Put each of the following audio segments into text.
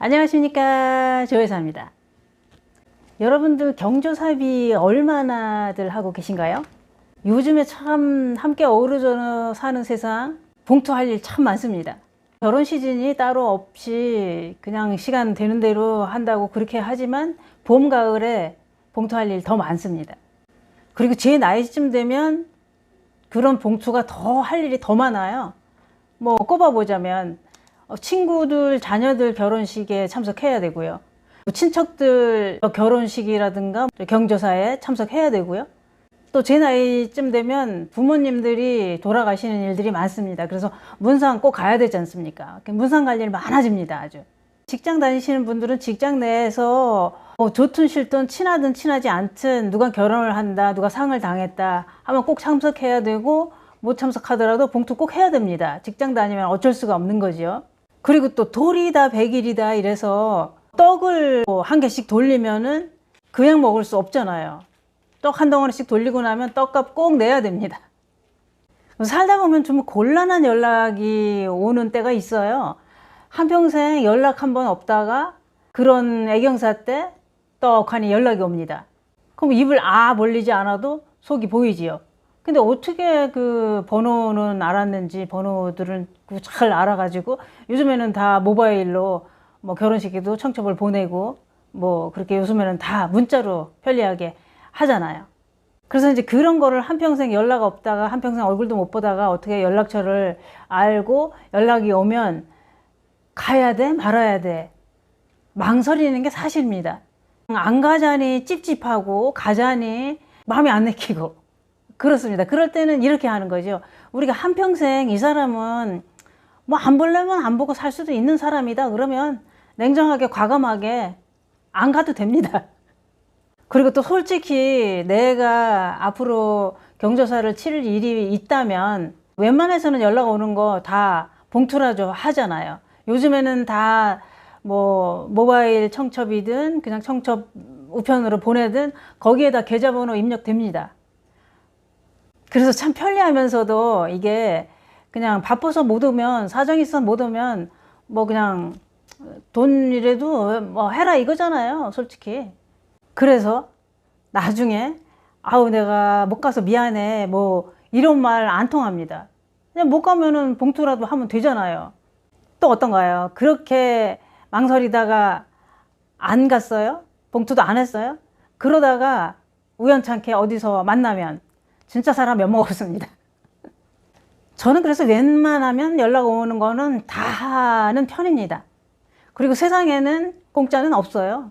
안녕하십니까, 조회사입니다. 여러분들 경조사비 얼마나들 하고 계신가요? 요즘에 참 함께 어우러져 사는 세상, 봉투할 일 참 많습니다. 결혼 시즌이 따로 없이 그냥 시간 되는 대로 한다고 그렇게 하지만 봄, 가을에 봉투할 일 더 많습니다. 그리고 제 나이쯤 되면 그런 봉투가 더 할 일이 더 많아요. 뭐 꼽아보자면 친구들 자녀들 결혼식에 참석해야 되고요, 친척들 결혼식이라든가 경조사에 참석해야 되고요, 또 제 나이쯤 되면 부모님들이 돌아가시는 일들이 많습니다. 그래서 문상 꼭 가야 되지 않습니까? 문상 갈 일 많아집니다. 아주 직장 다니시는 분들은 직장 내에서 좋든 싫든 친하든 친하지 않든 누가 결혼을 한다, 누가 상을 당했다 하면 꼭 참석해야 되고, 못 참석하더라도 봉투 꼭 해야 됩니다. 직장 다니면 어쩔 수가 없는 거죠. 그리고 또 돌이다 백일이다 이래서 떡을 한 개씩 돌리면은 그냥 먹을 수 없잖아요. 떡 한 덩어리씩 돌리고 나면 떡값 꼭 내야 됩니다. 살다 보면 좀 곤란한 연락이 오는 때가 있어요. 한평생 연락 한 번 없다가 그런 애경사 때 떡하니 연락이 옵니다. 그럼 입을 벌리지 않아도 속이 보이지요. 근데 어떻게 그 번호는 알았는지, 번호들은 잘 알아가지고 요즘에는 다 모바일로 뭐 결혼식에도 청첩을 보내고 뭐 그렇게 요즘에는 다 문자로 편리하게 하잖아요. 그래서 이제 그런 거를 한평생 연락 없다가 한평생 얼굴도 못 보다가 어떻게 연락처를 알고 연락이 오면 가야 돼 말아야 돼 망설이는 게 사실입니다. 안 가자니 찝찝하고 가자니 마음이 안 내키고 그렇습니다. 그럴 때는 이렇게 하는 거죠. 우리가 한평생 이 사람은 뭐 안 보려면 안 보고 살 수도 있는 사람이다 그러면 냉정하게 과감하게 안 가도 됩니다. 그리고 또 솔직히 내가 앞으로 경조사를 치를 일이 있다면 웬만해서는 연락 오는 거 다 봉투라도 하잖아요. 요즘에는 다 뭐 모바일 청첩이든 그냥 청첩 우편으로 보내든 거기에다 계좌번호 입력됩니다. 그래서 참 편리하면서도 이게 그냥 바빠서 못 오면, 사정 있어 못 오면 뭐 그냥 돈이라도 뭐 해라 이거잖아요, 솔직히. 그래서 나중에 내가 못 가서 미안해 뭐 이런 말 안 통합니다. 그냥 못 가면은 봉투라도 하면 되잖아요. 또 어떤가요? 그렇게 망설이다가 안 갔어요? 봉투도 안 했어요? 그러다가 우연찮게 어디서 만나면 진짜 사람 엿먹 없습니다. 저는 그래서 웬만하면 연락 오는 거는 다 하는 편입니다. 그리고 세상에는 공짜는 없어요.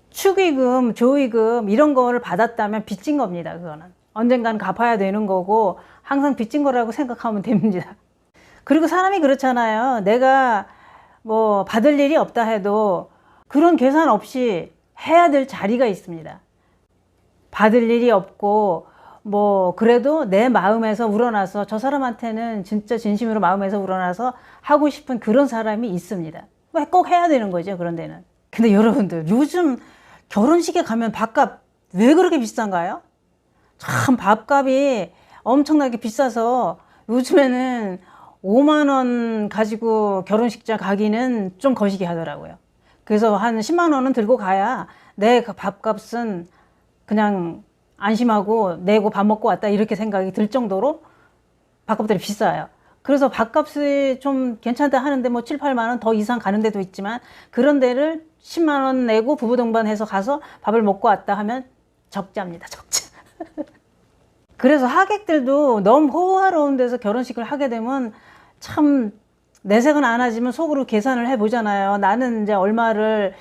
축의금, 조의금 이런 거를 받았다면 빚진 겁니다. 그거는 언젠간 갚아야 되는 거고 항상 빚진 거라고 생각하면 됩니다. 그리고 사람이 그렇잖아요. 내가 뭐 받을 일이 없다 해도 그런 계산 없이 해야 될 자리가 있습니다. 받을 일이 없고 뭐 그래도 내 마음에서 우러나서 저 사람한테는 진짜 진심으로 마음에서 우러나서 하고 싶은 그런 사람이 있습니다. 꼭 해야 되는 거죠, 그런 데는. 근데 여러분들 요즘 결혼식에 가면 밥값 왜 그렇게 비싼가요? 참 밥값이 엄청나게 비싸서 요즘에는 5만 원 가지고 결혼식장 가기는 좀 거시기 하더라고요. 그래서 한 10만 원은 들고 가야 내 밥값은 그냥 안심하고 내고 밥 먹고 왔다 이렇게 생각이 들 정도로 밥값들이 비싸요. 그래서 밥값이 좀 괜찮다 하는데 뭐 7, 8만 원 더 이상 가는 데도 있지만 그런 데를 10만 원 내고 부부 동반해서 가서 밥을 먹고 왔다 하면 적자입니다. 적자. 그래서 하객들도 너무 호화로운 데서 결혼식을 하게 되면 참 내색은 안 하지만 속으로 계산을 해보잖아요. 나는 이제 얼마를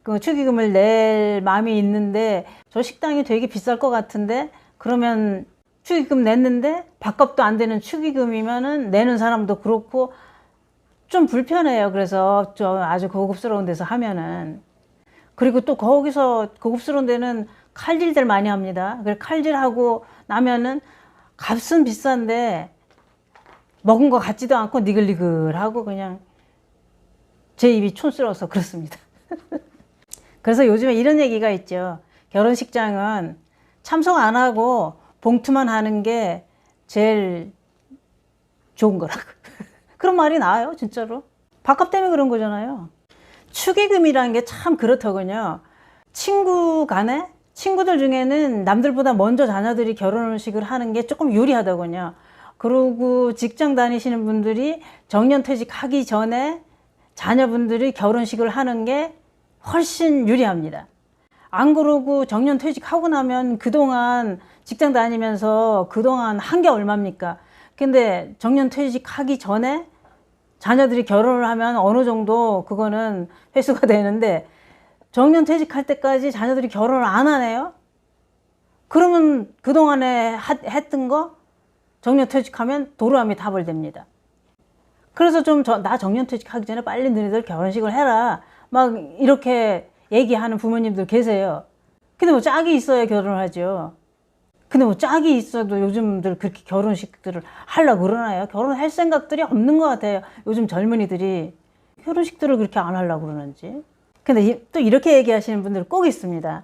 그 축의금을 낼 마음이 있는데 저 식당이 되게 비쌀 것 같은데 그러면 축의금 냈는데 밥값도 안 되는 축의금이면은 내는 사람도 그렇고 좀 불편해요. 그래서 좀 아주 고급스러운 데서 하면은. 그리고 또 거기서 고급스러운 데는 칼질들 많이 합니다. 그래 칼질하고 나면은 값은 비싼데 먹은 것 같지도 않고 니글니글하고 그냥 제 입이 촌스러워서 그렇습니다. 그래서 요즘에 이런 얘기가 있죠. 결혼식장은 참석 안 하고 봉투만 하는 게 제일 좋은 거라고. 그런 말이 나와요, 진짜로. 밥값 때문에 그런 거잖아요. 축의금이라는 게 참 그렇더군요. 친구 간에 친구들 중에는 남들보다 먼저 자녀들이 결혼식을 하는 게 조금 유리하더군요. 그리고 직장 다니시는 분들이 정년퇴직하기 전에 자녀분들이 결혼식을 하는 게 훨씬 유리합니다. 안 그러고 정년퇴직하고 나면 그동안 직장 다니면서 그동안 한 게 얼마입니까? 근데 정년퇴직하기 전에 자녀들이 결혼을 하면 어느 정도 그거는 회수가 되는데 정년퇴직할 때까지 자녀들이 결혼을 안 하네요? 그러면 그동안에 했던 거 정년퇴직하면 도루함이 타벌됩니다. 그래서 좀 나 정년퇴직하기 전에 빨리 너희들 결혼식을 해라 막 이렇게 얘기하는 부모님들 계세요. 근데 뭐 짝이 있어야 결혼을 하죠. 근데 뭐 짝이 있어도 요즘들 그렇게 결혼식들을 하려고 그러나요? 결혼할 생각들이 없는 것 같아요. 요즘 젊은이들이 결혼식들을 그렇게 안 하려고 그러는지. 근데 또 이렇게 얘기하시는 분들 꼭 있습니다.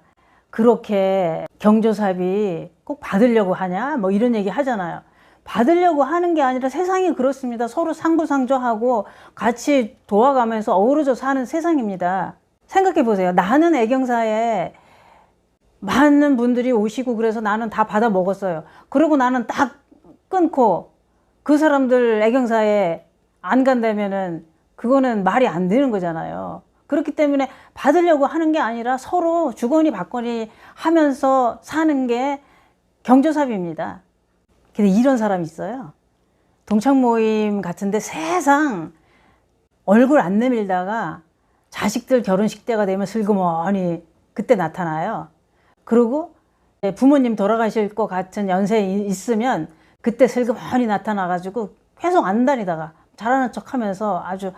그렇게 경조사비 꼭 받으려고 하냐? 뭐 이런 얘기 하잖아요. 받으려고 하는 게 아니라 세상이 그렇습니다. 서로 상부상조하고 같이 도와가면서 어우러져 사는 세상입니다. 생각해 보세요. 나는 애경사에 많은 분들이 오시고 그래서 나는 다 받아 먹었어요. 그리고 나는 딱 끊고 그 사람들 애경사에 안 간다면은 그거는 말이 안 되는 거잖아요. 그렇기 때문에 받으려고 하는 게 아니라 서로 주거니 받거니 하면서 사는 게 경조사비입니다. 근데 이런 사람이 있어요. 동창 모임 같은데 세상 얼굴 안 내밀다가 자식들 결혼식 때가 되면 슬그머니 그때 나타나요. 그리고 부모님 돌아가실 것 같은 연세에 있으면 그때 슬그머니 나타나가지고 계속 안 다니다가 잘하는 척 하면서 아주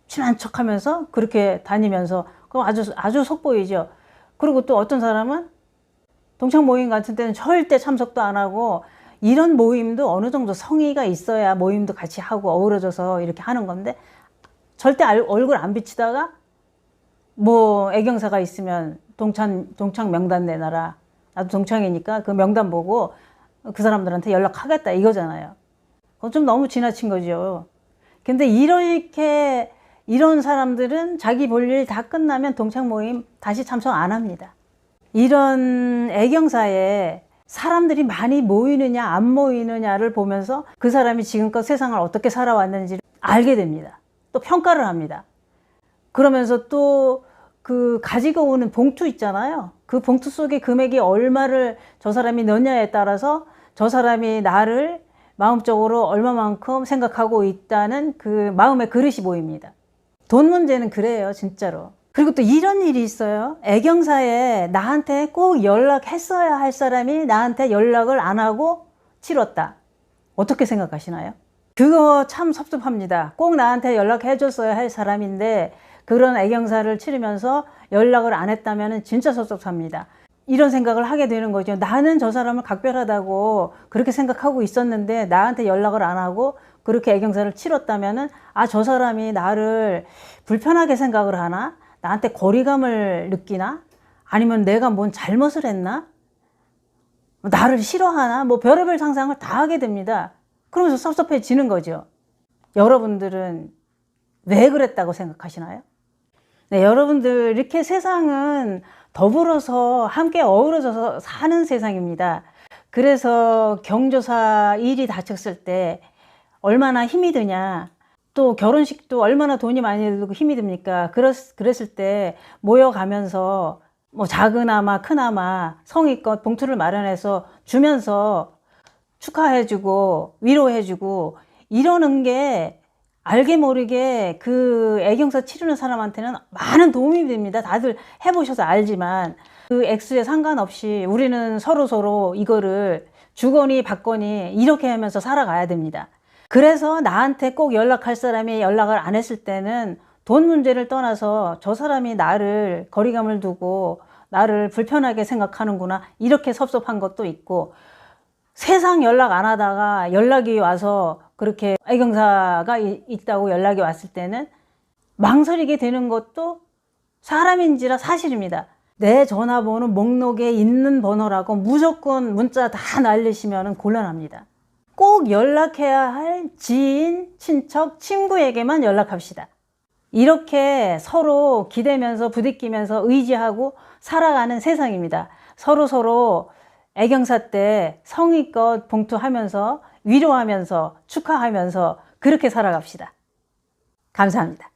친한 척 하면서 그렇게 다니면서 그거 아주 속보이죠. 그리고 또 어떤 사람은 동창 모임 같은 때는 절대 참석도 안 하고 이런 모임도 어느 정도 성의가 있어야 모임도 같이 하고 어우러져서 이렇게 하는 건데 절대 얼굴 안 비치다가 뭐 애경사가 있으면 동창 명단 내놔라. 나도 동창이니까 그 명단 보고 그 사람들한테 연락하겠다 이거잖아요. 그건 좀 너무 지나친 거죠. 근데 이런 사람들은 자기 볼일 다 끝나면 동창 모임 다시 참석 안 합니다. 이런 애경사에 사람들이 많이 모이느냐 안 모이느냐를 보면서 그 사람이 지금껏 세상을 어떻게 살아왔는지 알게 됩니다. 또 평가를 합니다. 그러면서 또 그 가지고 오는 봉투 있잖아요. 그 봉투 속에 금액이 얼마를 저 사람이 넣냐에 따라서 저 사람이 나를 마음적으로 얼마만큼 생각하고 있다는 그 마음의 그릇이 보입니다. 돈 문제는 그래요, 진짜로. 그리고 또 이런 일이 있어요. 애경사에 나한테 꼭 연락했어야 할 사람이 나한테 연락을 안 하고 치렀다. 어떻게 생각하시나요? 그거 참 섭섭합니다. 꼭 나한테 연락해줬어야 할 사람인데 그런 애경사를 치르면서 연락을 안 했다면 진짜 섭섭합니다. 이런 생각을 하게 되는 거죠. 나는 저 사람을 각별하다고 그렇게 생각하고 있었는데 나한테 연락을 안 하고 그렇게 애경사를 치렀다면 저 사람이 나를 불편하게 생각을 하나? 나한테 거리감을 느끼나? 아니면 내가 뭔 잘못을 했나? 나를 싫어하나? 뭐 별의별 상상을 다 하게 됩니다. 그러면서 섭섭해지는 거죠. 여러분들은 왜 그랬다고 생각하시나요? 네, 여러분들 이렇게 세상은 더불어서 함께 어우러져서 사는 세상입니다. 그래서 경조사 일이 닥쳤을 때 얼마나 힘이 드냐, 또 결혼식도 얼마나 돈이 많이 들고 힘이 듭니까? 그랬을 때 모여가면서 뭐 작으나마 크나마 성의껏 봉투를 마련해서 주면서 축하해주고 위로해주고 이러는 게 알게 모르게 그 애경사 치르는 사람한테는 많은 도움이 됩니다. 다들 해보셔서 알지만 그 액수에 상관없이 우리는 서로 이거를 주거니 받거니 이렇게 하면서 살아가야 됩니다. 그래서 나한테 꼭 연락할 사람이 연락을 안 했을 때는 돈 문제를 떠나서 저 사람이 나를 거리감을 두고 나를 불편하게 생각하는구나 이렇게 섭섭한 것도 있고, 세상 연락 안 하다가 연락이 와서 그렇게 애경사가 있다고 연락이 왔을 때는 망설이게 되는 것도 사람인지라 사실입니다. 내 전화번호 목록에 있는 번호라고 무조건 문자 다 날리시면 곤란합니다. 꼭 연락해야 할 지인, 친척, 친구에게만 연락합시다. 이렇게 서로 기대면서 부딪히면서 의지하고 살아가는 세상입니다. 서로 애경사 때 성의껏 봉투하면서 위로하면서 축하하면서 그렇게 살아갑시다. 감사합니다.